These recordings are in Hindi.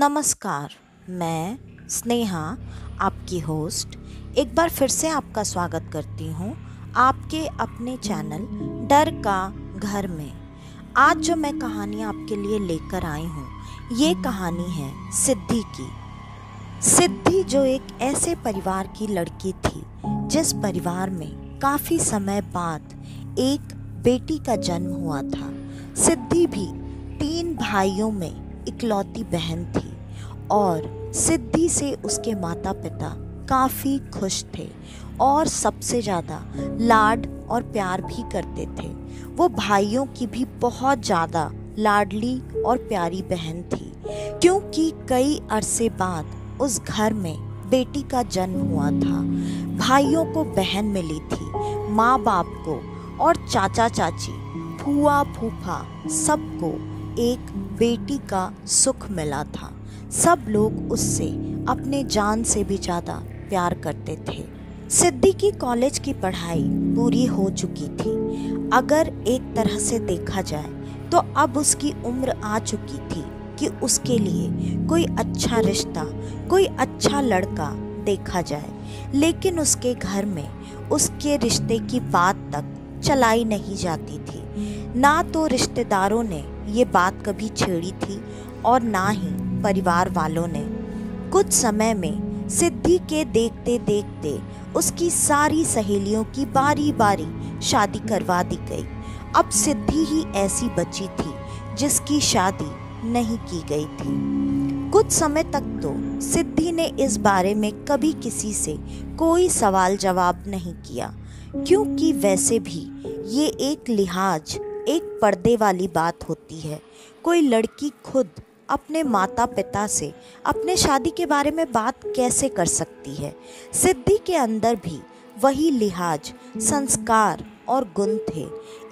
नमस्कार। मैं स्नेहा, आपकी होस्ट, एक बार फिर से आपका स्वागत करती हूँ आपके अपने चैनल डर का घर में। आज जो मैं कहानी आपके लिए लेकर आई हूँ, ये कहानी है सिद्धि की। सिद्धि जो एक ऐसे परिवार की लड़की थी जिस परिवार में काफ़ी समय बाद एक बेटी का जन्म हुआ था। सिद्धि भी 3 भाइयों में इकलौती बहन थी और सिद्धि से उसके माता पिता काफ़ी खुश थे और सबसे ज़्यादा लाड और प्यार भी करते थे। वो भाइयों की भी बहुत ज़्यादा लाडली और प्यारी बहन थी, क्योंकि कई अरसे बाद उस घर में बेटी का जन्म हुआ था। भाइयों को बहन मिली थी, माँ बाप को और चाचा चाची, फूआ फूफा, सबको एक बेटी का सुख मिला था। सब लोग उससे अपने जान से भी ज़्यादा प्यार करते थे। सिद्धि की कॉलेज की पढ़ाई पूरी हो चुकी थी। अगर एक तरह से देखा जाए तो अब उसकी उम्र आ चुकी थी कि उसके लिए कोई अच्छा रिश्ता, कोई अच्छा लड़का देखा जाए। लेकिन उसके घर में उसके रिश्ते की बात तक चलाई नहीं जाती थी। ना तो रिश्तेदारों ने ये बात कभी छेड़ी थी और ना ही परिवार वालों ने। कुछ समय में सिद्धि के देखते देखते उसकी सारी सहेलियों की बारी बारी शादी करवा दी गई। अब सिद्धि ही ऐसी बची थी जिसकी शादी नहीं की गई थी। कुछ समय तक तो सिद्धि ने इस बारे में कभी किसी से कोई सवाल जवाब नहीं किया, क्योंकि वैसे भी ये एक लिहाज, एक पर्दे वाली बात होती है। कोई लड़की खुद अपने माता पिता से अपने शादी के बारे में बात कैसे कर सकती है। सिद्धि के अंदर भी वही लिहाज, संस्कार और गुण थे।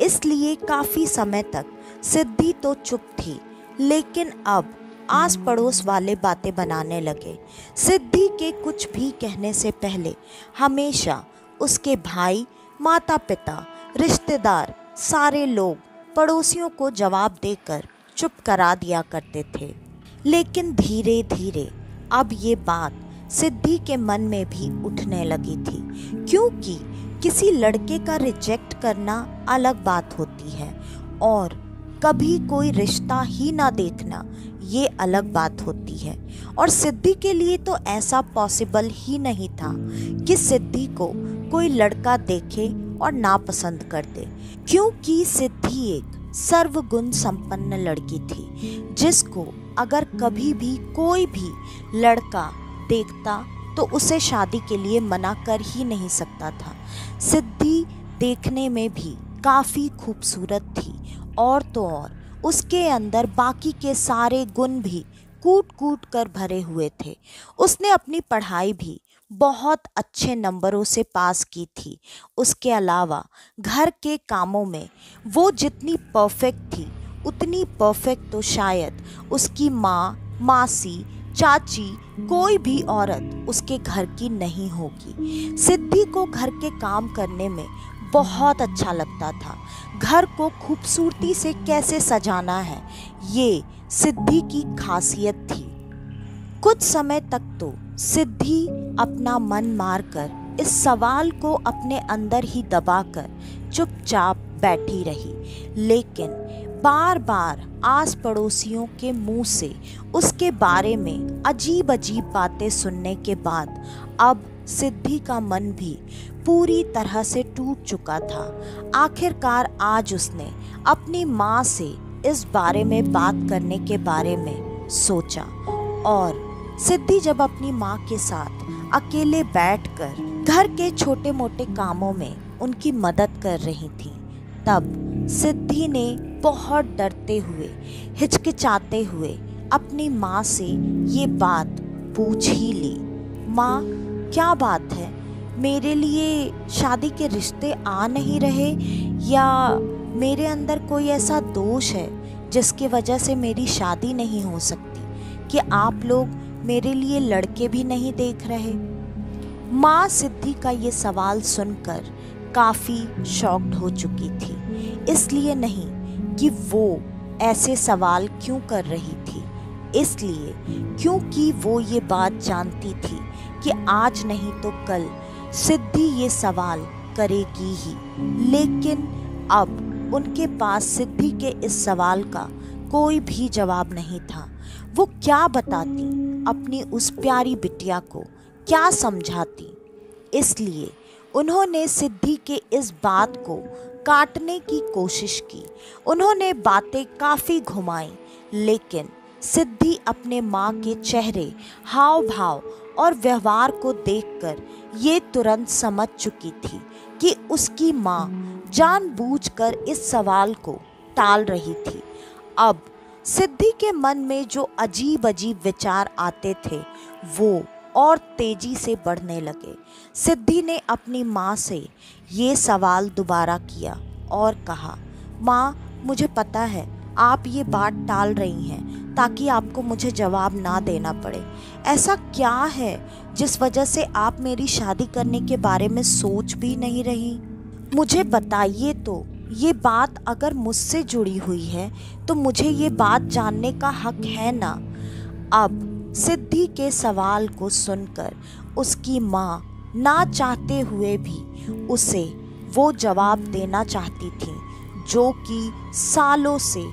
इसलिए काफ़ी समय तक सिद्धि तो चुप थी, लेकिन अब आस पड़ोस वाले बातें बनाने लगे। सिद्धि के कुछ भी कहने से पहले हमेशा उसके भाई, माता पिता, रिश्तेदार, सारे लोग पड़ोसियों को जवाब देकर चुप करा दिया करते थे। लेकिन धीरे धीरे अब ये बात सिद्धि के मन में भी उठने लगी थी, क्योंकि किसी लड़के का रिजेक्ट करना अलग बात होती है और कभी कोई रिश्ता ही ना देखना ये अलग बात होती है। और सिद्धि के लिए तो ऐसा पॉसिबल ही नहीं था कि सिद्धि को कोई लड़का देखे और नापसंद कर दे, क्योंकि सिद्धि एक सर्वगुण संपन्न लड़की थी जिसको अगर कभी भी कोई भी लड़का देखता तो उसे शादी के लिए मना कर ही नहीं सकता था। सिद्धि देखने में भी काफ़ी खूबसूरत थी और तो और उसके अंदर बाकी के सारे गुण भी कूट कूट कर भरे हुए थे। उसने अपनी पढ़ाई भी बहुत अच्छे नंबरों से पास की थी। उसके अलावा घर के कामों में वो जितनी परफेक्ट थी उतनी परफेक्ट तो शायद उसकी माँ, मासी, चाची, कोई भी औरत उसके घर की नहीं होगी। सिद्धि को घर के काम करने में बहुत अच्छा लगता था। घर को खूबसूरती से कैसे सजाना है, ये सिद्धि की खासियत थी। कुछ समय तक तो सिद्धि अपना मन मारकर इस सवाल को अपने अंदर ही दबाकर चुपचाप बैठी रही, लेकिन बार बार आस पड़ोसियों के मुंह से उसके बारे में अजीब अजीब बातें सुनने के बाद अब सिद्धि का मन भी पूरी तरह से टूट चुका था। आखिरकार आज उसने अपनी माँ से इस बारे में बात करने के बारे में सोचा और सिद्धि जब अपनी माँ के साथ अकेले बैठकर घर के छोटे मोटे कामों में उनकी मदद कर रही थी, तब सिद्धि ने बहुत डरते हुए, हिचकिचाते हुए अपनी माँ से ये बात पूछ ही ली। माँ, क्या बात है? मेरे लिए शादी के रिश्ते आ नहीं रहे, या मेरे अंदर कोई ऐसा दोष है जिसकी वजह से मेरी शादी नहीं हो सकती, कि आप लोग मेरे लिए लड़के भी नहीं देख रहे? माँ सिद्धि का ये सवाल सुनकर काफ़ी शॉक्ड हो चुकी थी। इसलिए नहीं कि वो ऐसे सवाल क्यों कर रही थी, इसलिए क्योंकि वो ये बात जानती थी कि आज नहीं तो कल सिद्धि ये सवाल करेगी ही। लेकिन अब उनके पास सिद्धि के इस सवाल का कोई भी जवाब नहीं था। वो क्या बताती अपनी उस प्यारी बिटिया को, क्या समझाती? इसलिए उन्होंने सिद्धि के इस बात को काटने की कोशिश की। उन्होंने बातें काफ़ी घुमाई, लेकिन सिद्धि अपने माँ के चेहरे, हाव भाव और व्यवहार को देखकर ये तुरंत समझ चुकी थी कि उसकी माँ जानबूझकर इस सवाल को टाल रही थी। अब सिद्धि के मन में जो अजीब अजीब विचार आते थे वो और तेजी से बढ़ने लगे। सिद्धि ने अपनी माँ से ये सवाल दोबारा किया और कहा, माँ, मुझे पता है आप ये बात टाल रही हैं ताकि आपको मुझे जवाब ना देना पड़े। ऐसा क्या है जिस वजह से आप मेरी शादी करने के बारे में सोच भी नहीं रही? मुझे बताइए तो। ये बात अगर मुझसे जुड़ी हुई है तो मुझे ये बात जानने का हक है ना। अब सिद्धि के सवाल को सुनकर उसकी माँ ना चाहते हुए भी उसे वो जवाब देना चाहती थी जो कि सालों से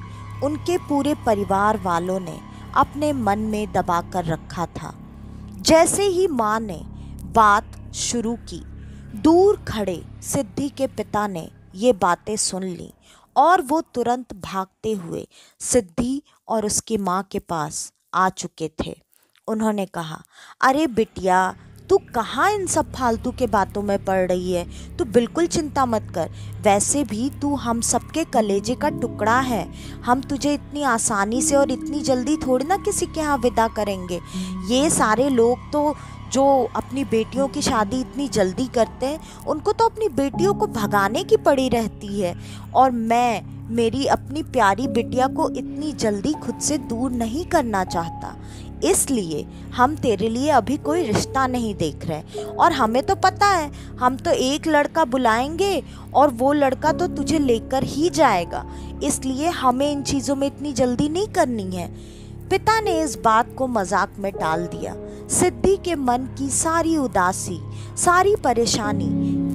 उनके पूरे परिवार वालों ने अपने मन में दबा कर रखा था। जैसे ही माँ ने बात शुरू की, दूर खड़े सिद्धि के पिता ने ये बातें सुन ली और वो तुरंत भागते हुए सिद्धि और उसकी माँ के पास आ चुके थे। उन्होंने कहा, अरे बिटिया, तू कहाँ इन सब फालतू के बातों में पड़ रही है? तू बिल्कुल चिंता मत कर। वैसे भी तू हम सबके कलेजे का टुकड़ा है। हम तुझे इतनी आसानी से और इतनी जल्दी थोड़ी ना किसी के यहाँ विदा करेंगे। ये सारे लोग तो जो अपनी बेटियों की शादी इतनी जल्दी करते हैं, उनको तो अपनी बेटियों को भगाने की पड़ी रहती है। और मैं मेरी अपनी प्यारी बिटिया को इतनी जल्दी खुद से दूर नहीं करना चाहता। इसलिए हम तेरे लिए अभी कोई रिश्ता नहीं देख रहे। और हमें तो पता है, हम तो एक लड़का बुलाएंगे और वो लड़का तो तुझे लेकर ही जाएगा। इसलिए हमें इन चीज़ों में इतनी जल्दी नहीं करनी है। पिता ने इस बात को मजाक में टाल दिया। सिद्धि के मन की सारी उदासी, सारी परेशानी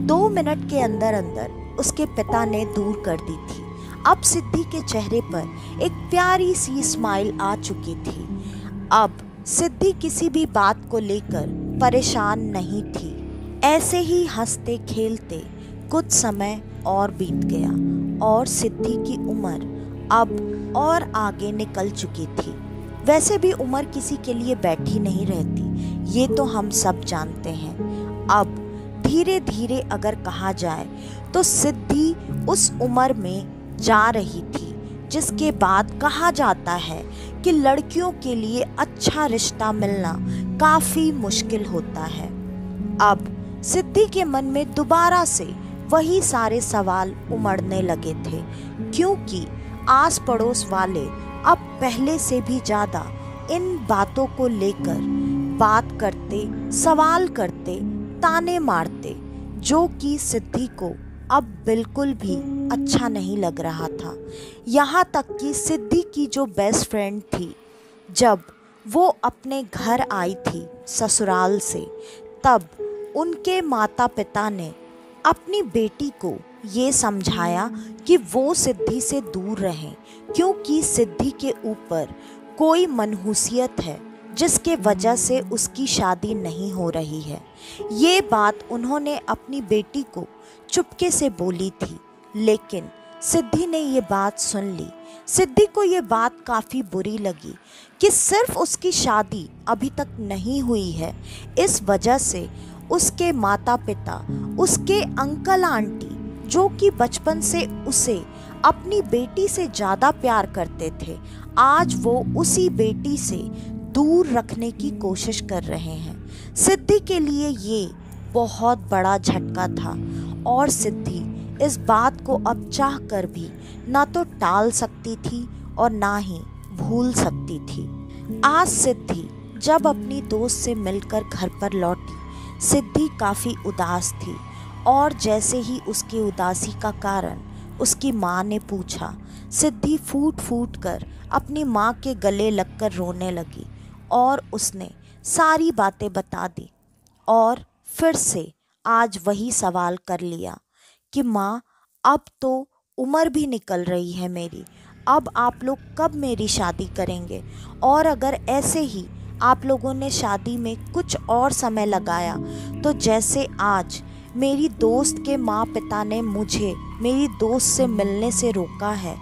2 मिनट के अंदर अंदर उसके पिता ने दूर कर दी थी। अब सिद्धि के चेहरे पर एक प्यारी सी स्माइल आ चुकी थी। अब सिद्धि किसी भी बात को लेकर परेशान नहीं थी। ऐसे ही हंसते खेलते कुछ समय और बीत गया और सिद्धि की उम्र अब और आगे निकल चुकी थी। वैसे भी उम्र किसी के लिए बैठी नहीं रहती, ये तो हम सब जानते हैं। अब धीरे धीरे अगर कहा जाए तो सिद्धि उस उम्र में जा रही थी जिसके बाद कहा जाता है कि लड़कियों के लिए अच्छा रिश्ता मिलना काफ़ी मुश्किल होता है। अब सिद्धि के मन में दोबारा से वही सारे सवाल उमड़ने लगे थे, क्योंकि आस पड़ोस वाले अब पहले से भी ज़्यादा इन बातों को लेकर बात करते, सवाल करते, ताने मारते, जो कि सिद्धि को अब बिल्कुल भी अच्छा नहीं लग रहा था। यहाँ तक कि सिद्धि की जो बेस्ट फ्रेंड थी, जब वो अपने घर आई थी ससुराल से, तब उनके माता पिता ने अपनी बेटी को ये समझाया कि वो सिद्धि से दूर रहें, क्योंकि सिद्धि के ऊपर कोई मनहूसियत है जिसके वजह से उसकी शादी नहीं हो रही है। ये बात उन्होंने अपनी बेटी को चुपके से बोली थी, लेकिन सिद्धि ने ये बात सुन ली। सिद्धि को ये बात काफ़ी बुरी लगी कि सिर्फ उसकी शादी अभी तक नहीं हुई है, इस वजह से उसके माता पिता, उसके अंकल आंटी, जो कि बचपन से उसे अपनी बेटी से ज़्यादा प्यार करते थे, आज वो उसी बेटी से दूर रखने की कोशिश कर रहे हैं। सिद्धि के लिए ये बहुत बड़ा झटका था और सिद्धि इस बात को अब चाह कर भी ना तो टाल सकती थी और ना ही भूल सकती थी। आज सिद्धि जब अपनी दोस्त से मिलकर घर पर लौटी, सिद्धि काफ़ी उदास थी और जैसे ही उसकी उदासी का कारण उसकी माँ ने पूछा, सिद्धि फूट फूट कर अपनी माँ के गले लगकर रोने लगी और उसने सारी बातें बता दी और फिर से आज वही सवाल कर लिया कि माँ, अब तो उम्र भी निकल रही है मेरी, अब आप लोग कब मेरी शादी करेंगे? और अगर ऐसे ही आप लोगों ने शादी में कुछ और समय लगाया तो जैसे आज मेरी दोस्त के माँ पिता ने मुझे मेरी दोस्त से मिलने से रोका है,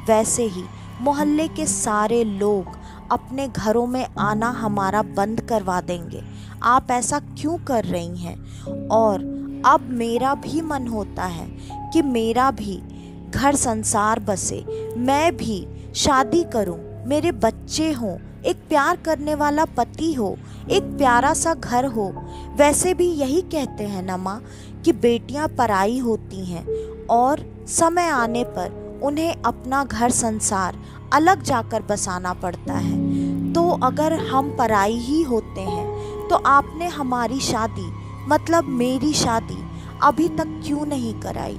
वैसे ही मोहल्ले के सारे लोग अपने घरों में आना हमारा बंद करवा देंगे। आप ऐसा क्यों कर रही हैं? और अब मेरा भी मन होता है कि मेरा भी घर संसार बसे, मैं भी शादी करूं, मेरे बच्चे हों, एक प्यार करने वाला पति हो, एक प्यारा सा घर हो। वैसे भी यही कहते हैं ना माँ कि बेटियां पराई होती हैं और समय आने पर उन्हें अपना घर संसार अलग जाकर बसाना पड़ता है। तो अगर हम पराई ही होते हैं तो आपने हमारी शादी, मतलब मेरी शादी, अभी तक क्यों नहीं कराई?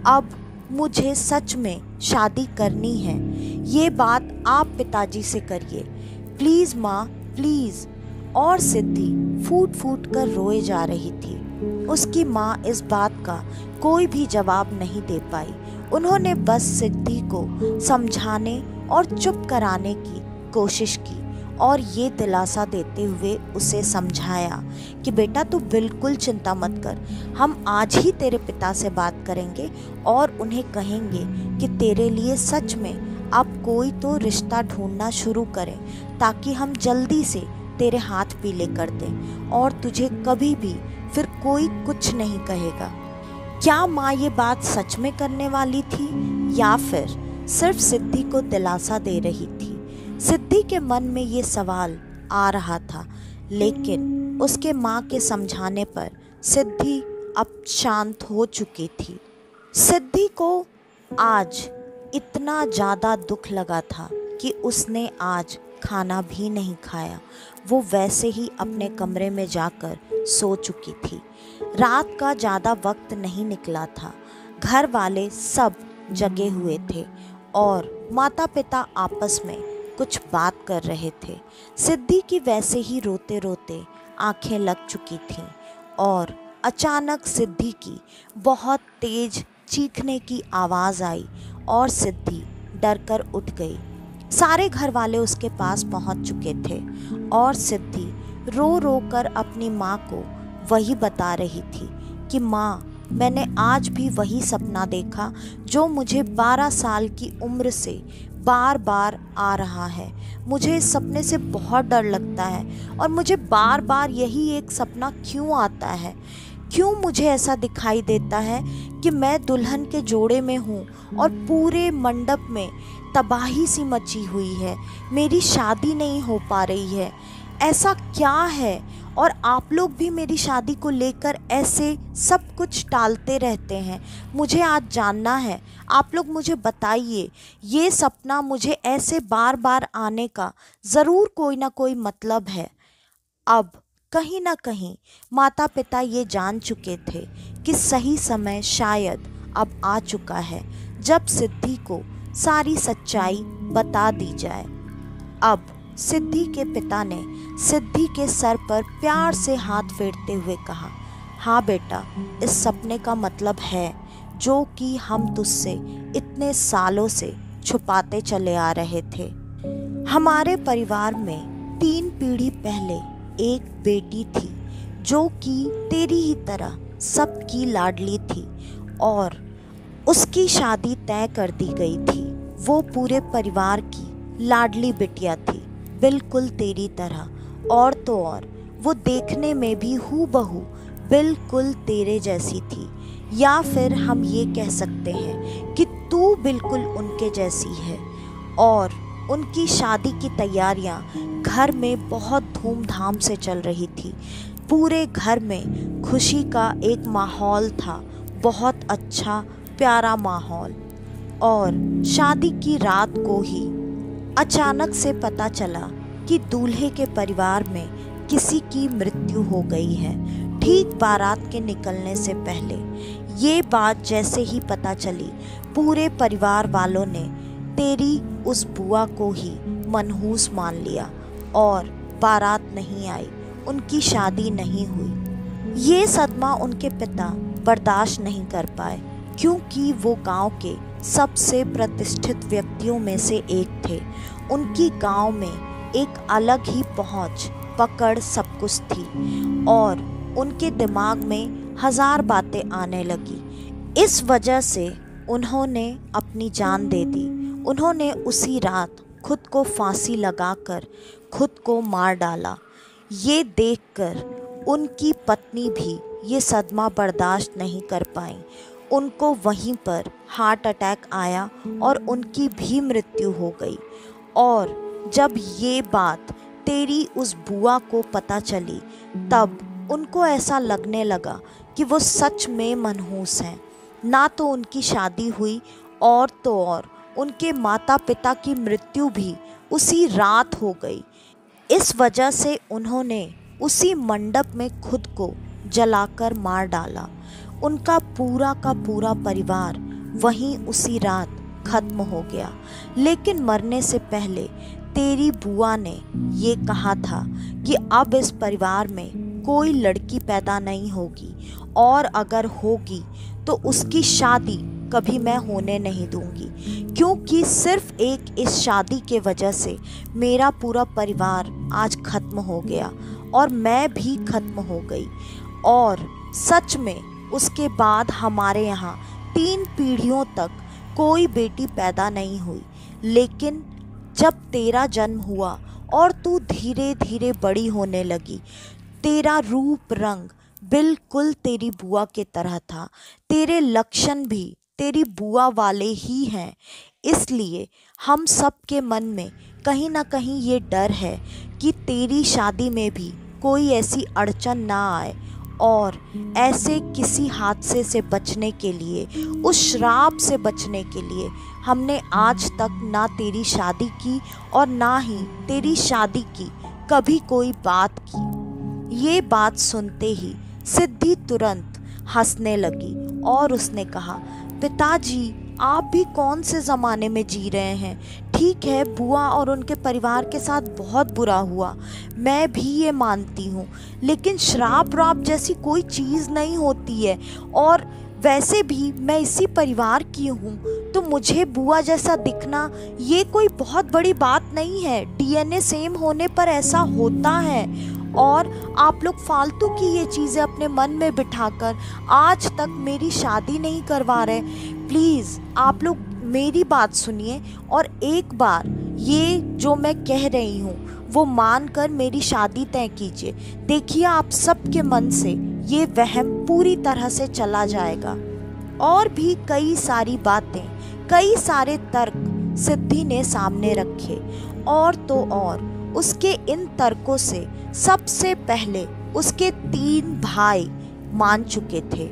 अब मुझे सच में शादी करनी है, ये बात आप पिताजी से करिए प्लीज़ माँ, प्लीज़। और सिद्धि फूट फूट कर रोए जा रही थी। उसकी माँ इस बात का कोई भी जवाब नहीं दे पाई। उन्होंने बस सिद्धि को समझाने और चुप कराने की कोशिश की और ये दिलासा देते हुए उसे समझाया कि बेटा तू बिल्कुल चिंता मत कर, हम आज ही तेरे पिता से बात करेंगे और उन्हें कहेंगे कि तेरे लिए सच में अब कोई तो रिश्ता ढूंढना शुरू करें ताकि हम जल्दी से तेरे हाथ पीले कर दें और तुझे कभी भी फिर कोई कुछ नहीं कहेगा। क्या माँ ये बात सच में करने वाली थी या फिर सिर्फ सिद्धि को दिलासा दे रही थी? सिद्धि के मन में ये सवाल आ रहा था, लेकिन उसके माँ के समझाने पर सिद्धि अब शांत हो चुकी थी। सिद्धि को आज इतना ज़्यादा दुख लगा था कि उसने आज खाना भी नहीं खाया। वो वैसे ही अपने कमरे में जाकर सो चुकी थी। रात का ज़्यादा वक्त नहीं निकला था। घर वाले सब जगे हुए थे और माता पिता आपस में कुछ बात कर रहे थे। सिद्धि की वैसे ही रोते रोते आंखें लग चुकी थीं और अचानक सिद्धि की बहुत तेज चीखने की आवाज़ आई और सिद्धि डरकर उठ गई। सारे घर वाले उसके पास पहुंच चुके थे और सिद्धि रो रो कर अपनी माँ को वही बता रही थी कि माँ, मैंने आज भी वही सपना देखा जो मुझे 12 साल की उम्र से बार बार आ रहा है। मुझे इस सपने से बहुत डर लगता है और मुझे बार बार यही एक सपना क्यों आता है? क्यों मुझे ऐसा दिखाई देता है कि मैं दुल्हन के जोड़े में हूँ और पूरे मंडप में तबाही सी मची हुई है, मेरी शादी नहीं हो पा रही है। ऐसा क्या है? और आप लोग भी मेरी शादी को लेकर ऐसे सब कुछ टालते रहते हैं। मुझे आज जानना है, आप लोग मुझे बताइए, ये सपना मुझे ऐसे बार बार आने का ज़रूर कोई ना कोई मतलब है। अब कहीं ना कहीं माता पिता ये जान चुके थे कि सही समय शायद अब आ चुका है जब सिद्धि को सारी सच्चाई बता दी जाए। अब सिद्धि के पिता ने सिद्धि के सर पर प्यार से हाथ फेरते हुए कहा, हाँ बेटा, इस सपने का मतलब है जो कि हम तुझसे इतने सालों से छुपाते चले आ रहे थे। हमारे परिवार में 3 पीढ़ी पहले एक बेटी थी जो कि तेरी ही तरह सबकी लाडली थी और उसकी शादी तय कर दी गई थी। वो पूरे परिवार की लाडली बिटिया थी, बिल्कुल तेरी तरह। और तो और वो देखने में भी हूबहू बिल्कुल तेरे जैसी थी, या फिर हम ये कह सकते हैं कि तू बिल्कुल उनके जैसी है। और उनकी शादी की तैयारियां घर में बहुत धूमधाम से चल रही थी। पूरे घर में खुशी का एक माहौल था, बहुत अच्छा प्यारा माहौल। और शादी की रात को ही अचानक से पता चला कि दूल्हे के परिवार में किसी की मृत्यु हो गई है, ठीक बारात के निकलने से पहले। ये बात जैसे ही पता चली, पूरे परिवार वालों ने तेरी उस बुआ को ही मनहूस मान लिया और बारात नहीं आई, उनकी शादी नहीं हुई। ये सदमा उनके पिता बर्दाश्त नहीं कर पाए, क्योंकि वो गांव के सबसे प्रतिष्ठित व्यक्तियों में से एक थे। उनकी गांव में एक अलग ही पहुंच पकड़ सब कुछ थी और उनके दिमाग में हजार बातें आने लगी। इस वजह से उन्होंने अपनी जान दे दी। उन्होंने उसी रात खुद को फांसी लगाकर खुद को मार डाला। ये देखकर उनकी पत्नी भी ये सदमा बर्दाश्त नहीं कर पाई। उनको वहीं पर हार्ट अटैक आया और उनकी भी मृत्यु हो गई। और जब ये बात तेरी उस बुआ को पता चली, तब उनको ऐसा लगने लगा कि वो सच में मनहूस हैं। ना तो उनकी शादी हुई और तो और उनके माता पिता की मृत्यु भी उसी रात हो गई। इस वजह से उन्होंने उसी मंडप में खुद को जलाकर मार डाला। उनका पूरा का पूरा परिवार वहीं उसी रात खत्म हो गया। लेकिन मरने से पहले तेरी बुआ ने ये कहा था कि अब इस परिवार में कोई लड़की पैदा नहीं होगी और अगर होगी तो उसकी शादी कभी मैं होने नहीं दूंगी, क्योंकि सिर्फ एक इस शादी के वजह से मेरा पूरा परिवार आज खत्म हो गया और मैं भी खत्म हो गई। और सच में उसके बाद हमारे यहाँ 3 पीढ़ियों तक कोई बेटी पैदा नहीं हुई। लेकिन जब तेरा जन्म हुआ और तू धीरे धीरे बड़ी होने लगी, तेरा रूप रंग बिल्कुल तेरी बुआ के तरह था, तेरे लक्षण भी तेरी बुआ वाले ही हैं। इसलिए हम सब के मन में कहीं ना कहीं ये डर है कि तेरी शादी में भी कोई ऐसी अड़चन ना आए। और ऐसे किसी हादसे से बचने के लिए, उस श्राप से बचने के लिए हमने आज तक ना तेरी शादी की और ना ही तेरी शादी की कभी कोई बात की। ये बात सुनते ही सिद्धि तुरंत हंसने लगी और उसने कहा, पिताजी आप भी कौन से ज़माने में जी रहे हैं। ठीक है, बुआ और उनके परिवार के साथ बहुत बुरा हुआ, मैं भी ये मानती हूँ, लेकिन श्राप राप जैसी कोई चीज़ नहीं होती है। और वैसे भी मैं इसी परिवार की हूँ, तो मुझे बुआ जैसा दिखना ये कोई बहुत बड़ी बात नहीं है। डीएनए सेम होने पर ऐसा होता है। और आप लोग फालतू की ये चीज़ें अपने मन में बिठाकर आज तक मेरी शादी नहीं करवा रहे। प्लीज़ आप लोग मेरी बात सुनिए और एक बार ये जो मैं कह रही हूँ वो मानकर मेरी शादी तय कीजिए। देखिए आप सबके मन से ये वहम पूरी तरह से चला जाएगा। और भी कई सारी बातें, कई सारे तर्क सिद्धि ने सामने रखे। और तो और उसके इन तर्कों से सबसे पहले उसके 3 भाई मान चुके थे।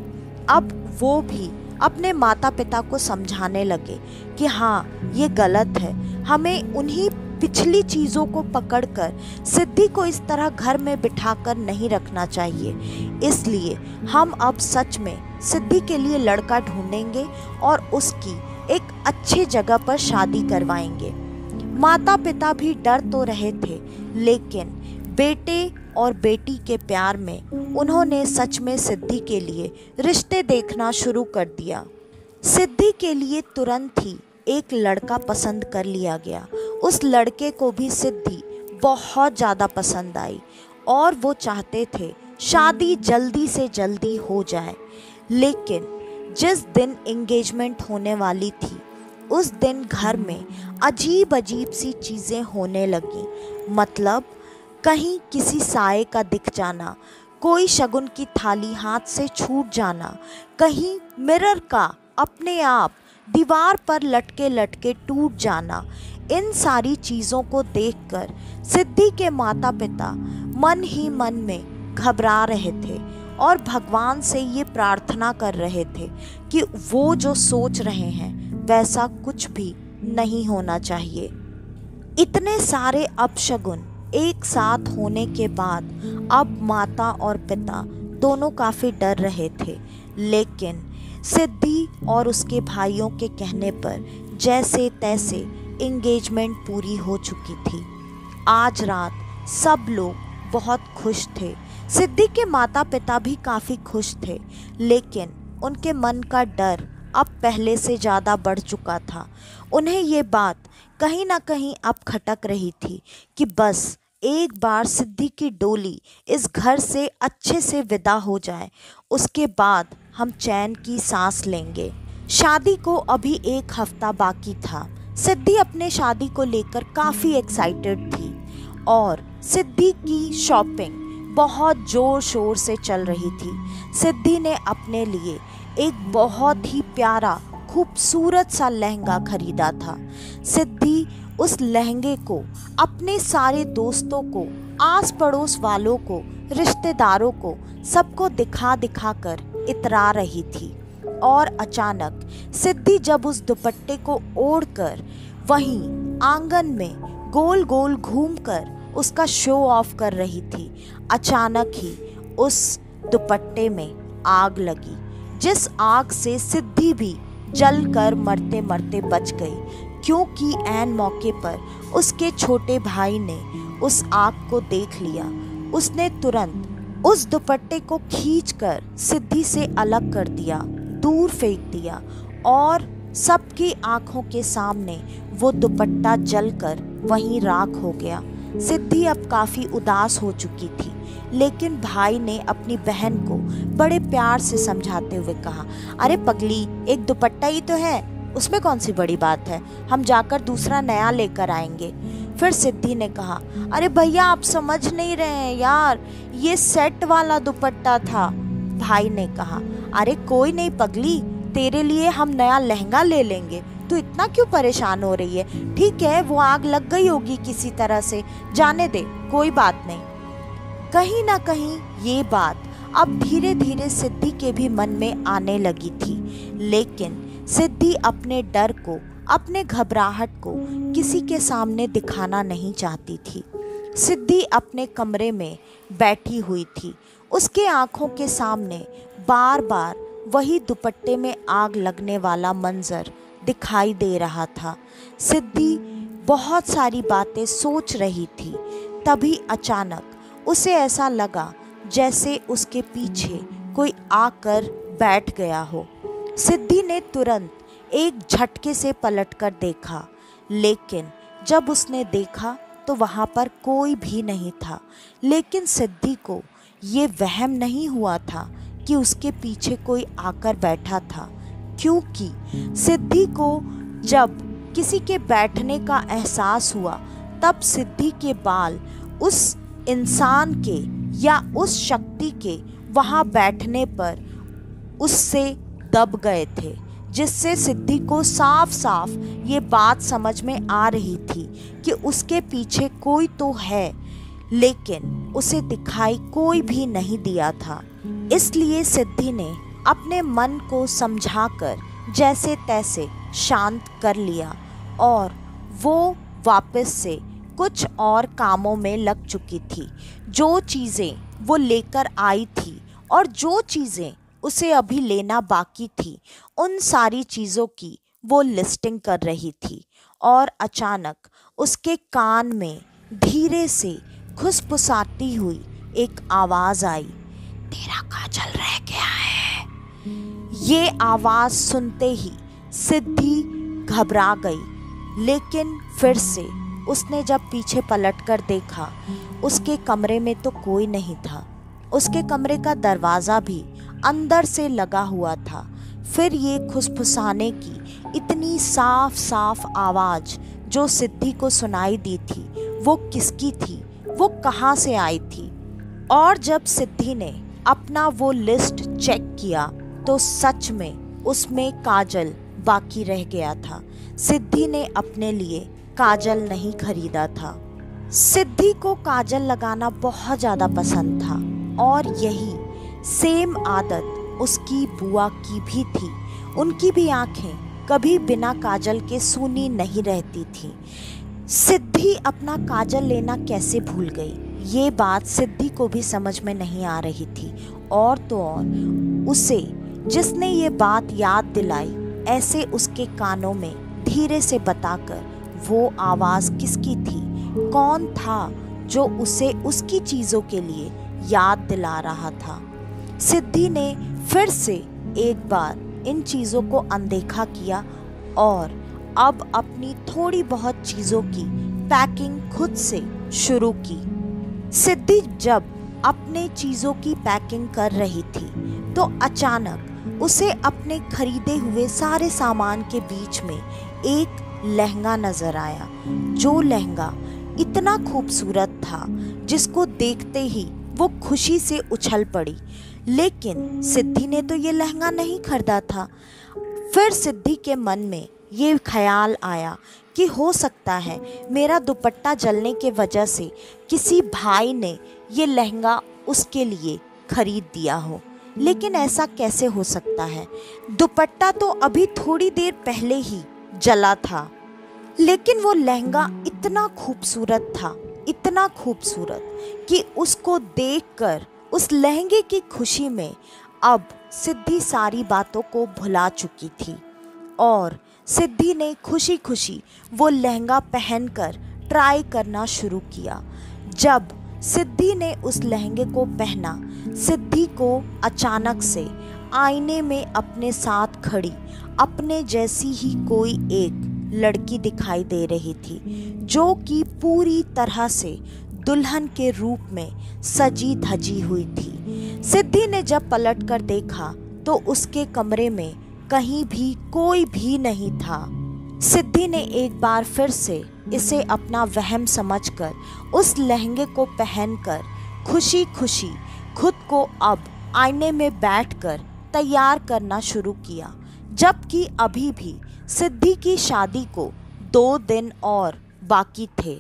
अब वो भी अपने माता पिता को समझाने लगे कि हाँ ये गलत है, हमें उन्हीं पिछली चीज़ों को पकड़कर सिद्धि को इस तरह घर में बिठाकर नहीं रखना चाहिए। इसलिए हम अब सच में सिद्धि के लिए लड़का ढूंढेंगे और उसकी एक अच्छी जगह पर शादी करवाएंगे। माता पिता भी डर तो रहे थे, लेकिन बेटे और बेटी के प्यार में उन्होंने सच में सिद्धि के लिए रिश्ते देखना शुरू कर दिया। सिद्धि के लिए तुरंत ही एक लड़का पसंद कर लिया गया। उस लड़के को भी सिद्धि बहुत ज़्यादा पसंद आई और वो चाहते थे शादी जल्दी से जल्दी हो जाए। लेकिन जिस दिन एंगेजमेंट होने वाली थी, उस दिन घर में अजीब अजीब सी चीज़ें होने लगी। मतलब कहीं किसी साए का दिख जाना, कोई शगुन की थाली हाथ से छूट जाना, कहीं मिरर का अपने आप दीवार पर लटके लटके टूट जाना। इन सारी चीज़ों को देखकर सिद्धि के माता पिता मन ही मन में घबरा रहे थे और भगवान से ये प्रार्थना कर रहे थे कि वो जो सोच रहे हैं वैसा कुछ भी नहीं होना चाहिए। इतने सारे अपशगुन एक साथ होने के बाद अब माता और पिता दोनों काफ़ी डर रहे थे। लेकिन सिद्धि और उसके भाइयों के कहने पर जैसे तैसे एंगेजमेंट पूरी हो चुकी थी। आज रात सब लोग बहुत खुश थे। सिद्धि के माता पिता भी काफ़ी खुश थे, लेकिन उनके मन का डर अब पहले से ज़्यादा बढ़ चुका था। उन्हें ये बात कहीं ना कहीं अब खटक रही थी कि बस एक बार सिद्धि की डोली इस घर से अच्छे से विदा हो जाए, उसके बाद हम चैन की सांस लेंगे। शादी को अभी एक हफ्ता बाकी था। सिद्धि अपने शादी को लेकर काफ़ी एक्साइटेड थी और सिद्धि की शॉपिंग बहुत ज़ोर शोर से चल रही थी। सिद्धि ने अपने लिए एक बहुत ही प्यारा खूबसूरत सा लहंगा खरीदा था। सिद्धि उस लहंगे को अपने सारे दोस्तों को, आस पड़ोस वालों को, रिश्तेदारों को, सबको दिखा दिखा कर इतरा रही थी। और अचानक सिद्धि जब उस दुपट्टे को ओढ़कर वहीं आंगन में गोल गोल घूमकर उसका शो ऑफ कर रही थी, अचानक ही उस दुपट्टे में आग लगी, जिस आग से सिद्धि भी जलकर मरते मरते बच गई, क्योंकि ऐन मौके पर उसके छोटे भाई ने उस आग को देख लिया। उसने तुरंत उस दुपट्टे को खींचकर सिद्धि से अलग कर दिया, दूर फेंक दिया और सबकी आंखों के सामने वो दुपट्टा जलकर वहीं राख हो गया। सिद्धि अब काफ़ी उदास हो चुकी थी, लेकिन भाई ने अपनी बहन को बड़े प्यार से समझाते हुए कहा, अरे पगली, एक दुपट्टा ही तो है, उसमें कौन सी बड़ी बात है, हम जाकर दूसरा नया लेकर आएंगे। फिर सिद्धि ने कहा, अरे भैया आप समझ नहीं रहे हैं यार, ये सेट वाला दुपट्टा था। भाई ने कहा, अरे कोई नहीं पगली, तेरे लिए हम नया लहंगा ले लेंगे, तू इतना क्यों परेशान हो रही है। ठीक है, वो आग लग गई होगी किसी तरह से, जाने दे, कोई बात नहीं। कहीं ना कहीं ये बात अब धीरे धीरे सिद्धि के भी मन में आने लगी थी, लेकिन सिद्धि अपने डर को, अपने घबराहट को किसी के सामने दिखाना नहीं चाहती थी। सिद्धि अपने कमरे में बैठी हुई थी। उसके आंखों के सामने बार बार वही दुपट्टे में आग लगने वाला मंजर दिखाई दे रहा था। सिद्धि बहुत सारी बातें सोच रही थी। तभी अचानक उसे ऐसा लगा जैसे उसके पीछे कोई आकर बैठ गया हो। सिद्धि ने तुरंत एक झटके से पलटकर देखा, लेकिन जब उसने देखा तो वहाँ पर कोई भी नहीं था। लेकिन सिद्धि को ये वहम नहीं हुआ था कि उसके पीछे कोई आकर बैठा था, क्योंकि सिद्धि को जब किसी के बैठने का एहसास हुआ तब सिद्धि के बाल उस इंसान के या उस शक्ति के वहाँ बैठने पर उससे दब गए थे, जिससे सिद्धि को साफ साफ ये बात समझ में आ रही थी कि उसके पीछे कोई तो है, लेकिन उसे दिखाई कोई भी नहीं दिया था। इसलिए सिद्धि ने अपने मन को समझाकर जैसे तैसे शांत कर लिया और वो वापस से कुछ और कामों में लग चुकी थी। जो चीज़ें वो लेकर आई थी और जो चीज़ें उसे अभी लेना बाकी थी, उन सारी चीज़ों की वो लिस्टिंग कर रही थी। और अचानक उसके कान में धीरे से खुसफुसाती हुई एक आवाज़ आई, तेरा काजल रह गया है। ये आवाज़ सुनते ही सिद्धि घबरा गई, लेकिन फिर से उसने जब पीछे पलटकर देखा, उसके कमरे में तो कोई नहीं था। उसके कमरे का दरवाज़ा भी अंदर से लगा हुआ था। फिर ये खुसफुसाने की इतनी साफ साफ आवाज़ जो सिद्धि को सुनाई दी थी, वो किसकी थी, वो कहाँ से आई थी। और जब सिद्धि ने अपना वो लिस्ट चेक किया तो सच में उसमें काजल बाकी रह गया था। सिद्धि ने अपने लिए काजल नहीं खरीदा था। सिद्धि को काजल लगाना बहुत ज़्यादा पसंद था और यही सेम आदत उसकी बुआ की भी थी। उनकी भी आंखें कभी बिना काजल के सूनी नहीं रहती थी। सिद्धि अपना काजल लेना कैसे भूल गई, ये बात सिद्धि को भी समझ में नहीं आ रही थी। और तो और उसे जिसने ये बात याद दिलाई, ऐसे उसके कानों में धीरे से बताकर वो आवाज़ किसकी थी, कौन था जो उसे उसकी चीज़ों के लिए याद दिला रहा था। सिद्धि ने फिर से एक बार इन चीज़ों को अनदेखा किया और अब अपनी थोड़ी बहुत चीज़ों की पैकिंग खुद से शुरू की। सिद्धि जब अपने चीज़ों की पैकिंग कर रही थी तो अचानक उसे अपने खरीदे हुए सारे सामान के बीच में एक लहंगा नजर आया, जो लहंगा इतना खूबसूरत था जिसको देखते ही वो खुशी से उछल पड़ी। लेकिन सिद्धि ने तो ये लहंगा नहीं खरीदा था। फिर सिद्धि के मन में ये ख्याल आया कि हो सकता है मेरा दुपट्टा जलने के वजह से किसी भाई ने ये लहंगा उसके लिए खरीद दिया हो। लेकिन ऐसा कैसे हो सकता है, दुपट्टा तो अभी थोड़ी देर पहले ही जला था। लेकिन वो लहंगा इतना खूबसूरत था, इतना खूबसूरत कि उसको देखकर उस लहंगे की खुशी में अब सिद्धि सारी बातों को भुला चुकी थी और सिद्धि ने खुशी खुशी वो लहंगा पहनकर ट्राई करना शुरू किया। जब सिद्धि ने उस लहंगे को पहना, सिद्धि को अचानक से आईने में अपने साथ खड़ी अपने जैसी ही कोई एक लड़की दिखाई दे रही थी, जो कि पूरी तरह से दुल्हन के रूप में सजी धजी हुई थी। सिद्धि ने जब पलट कर देखा तो उसके कमरे में कहीं भी कोई भी नहीं था। सिद्धि ने एक बार फिर से इसे अपना वहम समझकर उस लहंगे को पहनकर खुशी खुशी खुद को अब आईने में बैठकर तैयार करना शुरू किया, जबकि अभी भी सिद्धि की शादी को 2 दिन और बाकी थे।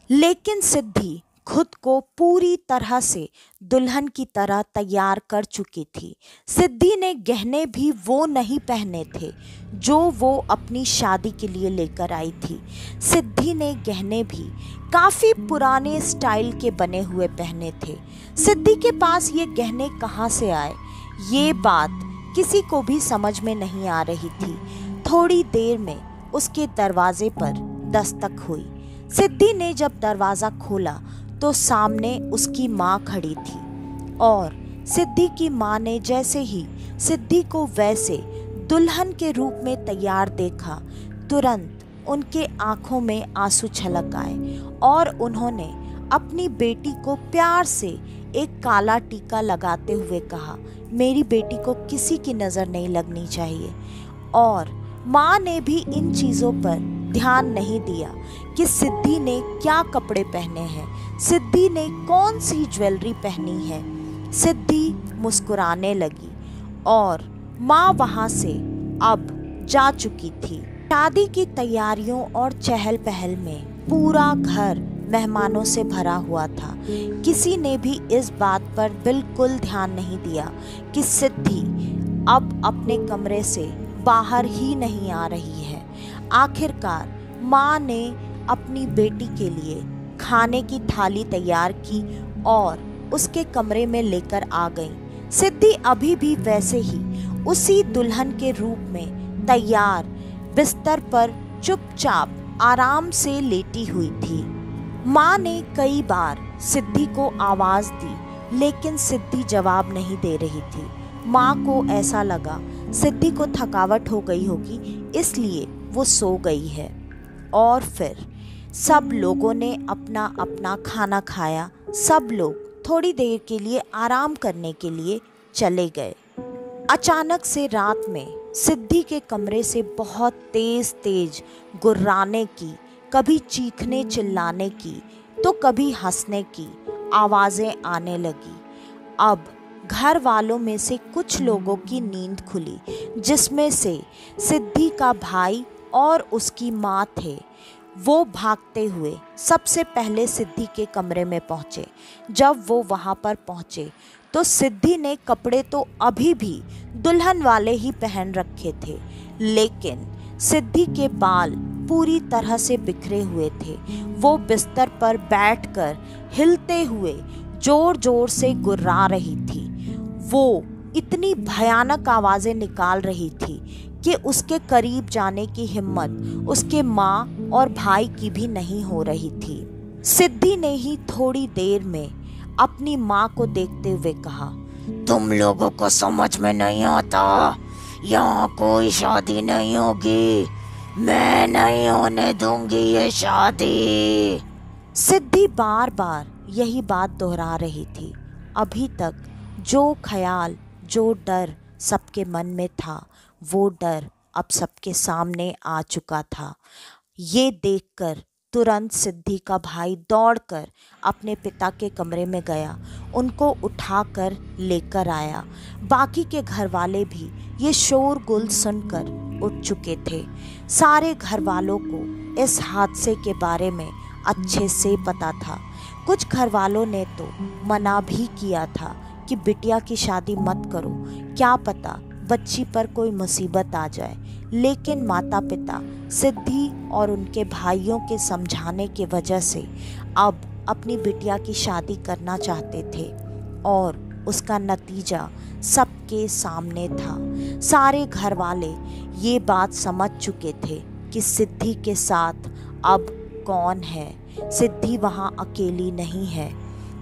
लेकिन सिद्धि खुद को पूरी तरह से दुल्हन की तरह तैयार कर चुकी थी। सिद्धि ने गहने भी वो नहीं पहने थे जो वो अपनी शादी के लिए लेकर आई थी। सिद्धि ने गहने भी काफ़ी पुराने स्टाइल के बने हुए पहने थे। सिद्धि के पास ये गहने कहाँ से आए, ये बात किसी को भी समझ में नहीं आ रही थी। थोड़ी देर में उसके दरवाजे पर दस्तक हुई। सिद्धि ने जब दरवाज़ा खोला तो सामने उसकी माँ खड़ी थी और सिद्धि की माँ ने जैसे ही सिद्धि को वैसे दुल्हन के रूप में तैयार देखा, तुरंत उनके आंखों में आंसू छलक आए और उन्होंने अपनी बेटी को प्यार से एक काला टीका लगाते हुए कहा, मेरी बेटी को किसी की नज़र नहीं लगनी चाहिए। और माँ ने भी इन चीज़ों पर ध्यान नहीं दिया कि सिद्धि ने क्या कपड़े पहने हैं, सिद्धि ने कौन सी ज्वेलरी पहनी है। सिद्धि मुस्कुराने लगी और माँ वहाँ से अब जा चुकी थी। शादी की तैयारियों और चहल पहल में पूरा घर मेहमानों से भरा हुआ था। किसी ने भी इस बात पर बिल्कुल ध्यान नहीं दिया कि सिद्धि अब अपने कमरे से बाहर ही नहीं आ रही है। आखिरकार माँ ने अपनी बेटी के लिए खाने की थाली तैयार की और उसके कमरे में लेकर आ गई। सिद्धि अभी भी वैसे ही उसी दुल्हन के रूप में तैयार बिस्तर पर चुपचाप आराम से लेटी हुई थी। माँ ने कई बार सिद्धि को आवाज़ दी, लेकिन सिद्धि जवाब नहीं दे रही थी। माँ को ऐसा लगा सिद्धि को थकावट हो गई होगी, इसलिए वो सो गई है। और फिर सब लोगों ने अपना अपना खाना खाया। सब लोग थोड़ी देर के लिए आराम करने के लिए चले गए। अचानक से रात में सिद्धि के कमरे से बहुत तेज तेज गुर्राने की, कभी चीखने चिल्लाने की तो कभी हंसने की आवाज़ें आने लगी। अब घर वालों में से कुछ लोगों की नींद खुली, जिसमें से सिद्धि का भाई और उसकी माँ थे। वो भागते हुए सबसे पहले सिद्धि के कमरे में पहुँचे। जब वो वहाँ पर पहुँचे तो सिद्धि ने कपड़े तो अभी भी दुल्हन वाले ही पहन रखे थे, लेकिन सिद्धि के बाल पूरी तरह से बिखरे हुए थे। वो बिस्तर पर बैठकर हिलते हुए जोर जोर से गुर्रा रही थी। वो इतनी भयानक आवाज़ें निकाल रही थी कि उसके करीब जाने की हिम्मत उसके माँ और भाई की भी नहीं हो रही थी। सिद्धि ने ही थोड़ी देर में अपनी माँ को देखते हुए कहा, तुम लोगों को समझ में नहीं आता, यहाँ कोई शादी नहीं होगी, मैं नहीं होने दूंगी ये शादी। सिद्धि बार बार यही बात दोहरा रही थी। अभी तक जो ख्याल, जो डर सबके मन में था, वो डर अब सबके सामने आ चुका था। ये देखकर तुरंत सिद्धि का भाई दौड़कर अपने पिता के कमरे में गया, उनको उठाकर लेकर आया। बाकी के घर वाले भी ये शोरगुल सुनकर उठ चुके थे। सारे घर वालों को इस हादसे के बारे में अच्छे से पता था। कुछ घर वालों ने तो मना भी किया था कि बिटिया की शादी मत करो, क्या पता बच्ची पर कोई मुसीबत आ जाए। लेकिन माता पिता सिद्धि और उनके भाइयों के समझाने की वजह से अब अपनी बिटिया की शादी करना चाहते थे और उसका नतीजा सबके सामने था। सारे घर वाले ये बात समझ चुके थे कि सिद्धि के साथ अब कौन है। सिद्धि वहाँ अकेली नहीं है।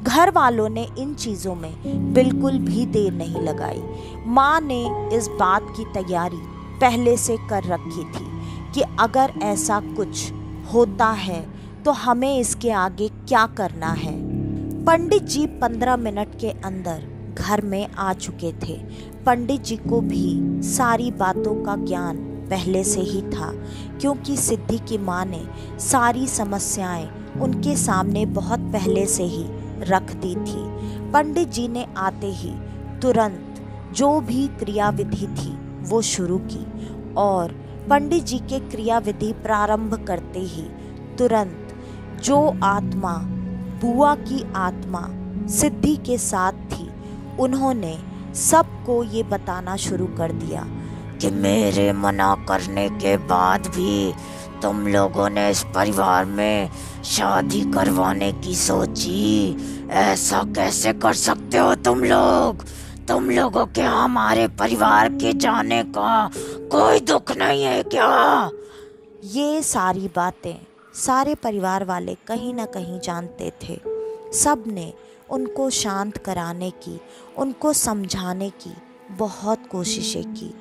घर वालों ने इन चीज़ों में बिल्कुल भी देर नहीं लगाई। माँ ने इस बात की तैयारी पहले से कर रखी थी कि अगर ऐसा कुछ होता है तो हमें इसके आगे क्या करना है। पंडित जी 15 मिनट के अंदर घर में आ चुके थे। पंडित जी को भी सारी बातों का ज्ञान पहले से ही था, क्योंकि सिद्धि की माँ ने सारी समस्याएं उनके सामने बहुत पहले से ही रख दी थी। पंडित जी ने आते ही तुरंत जो भी क्रियाविधि थी वो शुरू की और पंडित जी के क्रियाविधि प्रारंभ करते ही तुरंत जो आत्मा, बुआ की आत्मा सिद्धि के साथ थी, उन्होंने सबको ये बताना शुरू कर दिया कि मेरे मना करने के बाद भी तुम लोगों ने इस परिवार में शादी करवाने की सोची। ऐसा कैसे कर सकते हो तुम लोग? तुम लोगों के हमारे परिवार के जाने का कोई दुख नहीं है क्या? ये सारी बातें सारे परिवार वाले कहीं ना कहीं जानते थे। सब ने उनको शांत कराने की, उनको समझाने की बहुत कोशिशें की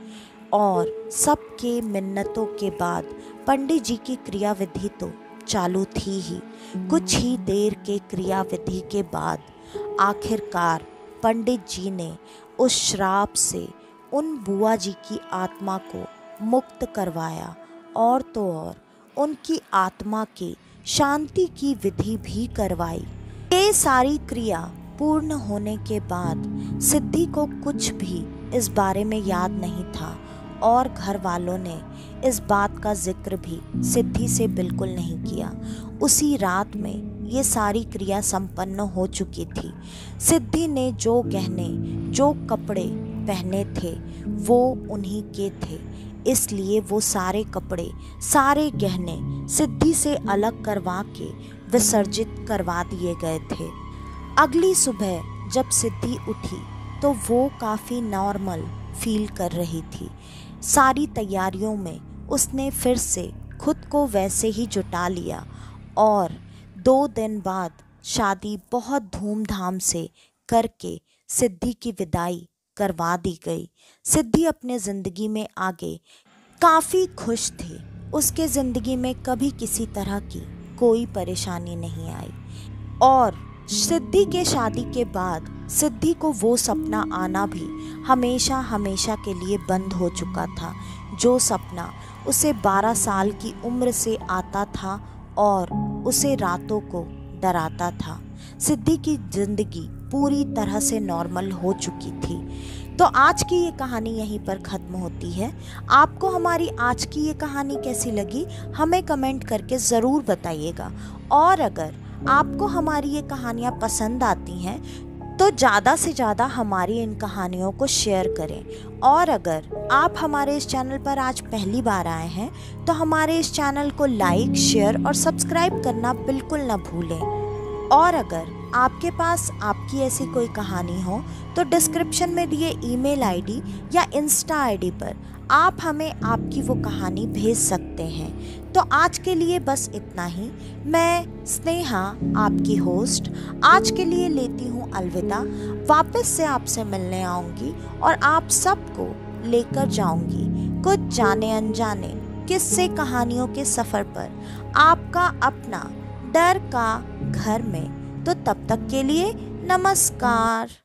और सबके मिन्नतों के बाद पंडित जी की क्रियाविधि तो चालू थी ही। कुछ ही देर के क्रियाविधि के बाद आखिरकार पंडित जी ने उस श्राप से उन बुआ जी की आत्मा को मुक्त करवाया और तो और उनकी आत्मा की शांति की विधि भी करवाई। ये सारी क्रिया पूर्ण होने के बाद सिद्धि को कुछ भी इस बारे में याद नहीं था और घर वालों ने इस बात का जिक्र भी सिद्धि से बिल्कुल नहीं किया। उसी रात में ये सारी क्रिया संपन्न हो चुकी थी। सिद्धि ने जो गहने, जो कपड़े पहने थे वो उन्हीं के थे, इसलिए वो सारे कपड़े, सारे गहने सिद्धि से अलग करवा के विसर्जित करवा दिए गए थे। अगली सुबह जब सिद्धि उठी तो वो काफ़ी नॉर्मल फील कर रही थी। सारी तैयारियों में उसने फिर से खुद को वैसे ही जुटा लिया और 2 दिन बाद शादी बहुत धूमधाम से करके सिद्धि की विदाई करवा दी गई। सिद्धि अपने ज़िंदगी में आगे काफ़ी खुश थी। उसके ज़िंदगी में कभी किसी तरह की कोई परेशानी नहीं आई और सिद्धि के शादी के बाद सिद्धि को वो सपना आना भी हमेशा हमेशा के लिए बंद हो चुका था, जो सपना उसे 12 साल की उम्र से आता था और उसे रातों को डराता था। सिद्धि की ज़िंदगी पूरी तरह से नॉर्मल हो चुकी थी। तो आज की ये कहानी यहीं पर ख़त्म होती है। आपको हमारी आज की ये कहानी कैसी लगी हमें कमेंट करके ज़रूर बताइएगा और अगर आपको हमारी ये कहानियाँ पसंद आती हैं तो ज़्यादा से ज़्यादा हमारी इन कहानियों को शेयर करें और अगर आप हमारे इस चैनल पर आज पहली बार आए हैं तो हमारे इस चैनल को लाइक, शेयर और सब्सक्राइब करना बिल्कुल ना भूलें और अगर आपके पास आपकी ऐसी कोई कहानी हो तो डिस्क्रिप्शन में दिए ईमेल आईडी या इंस्टा आईडी पर आप हमें आपकी वो कहानी भेज सकते हैं। तो आज के लिए बस इतना ही। मैं स्नेहा आपकी होस्ट आज के लिए लेती हूँ अलविदा। वापस से आपसे मिलने आऊँगी और आप सबको लेकर जाऊँगी कुछ जाने अनजाने किस्से कहानियों के सफ़र पर, आपका अपना डर का घर में। तो तब तक के लिए नमस्कार।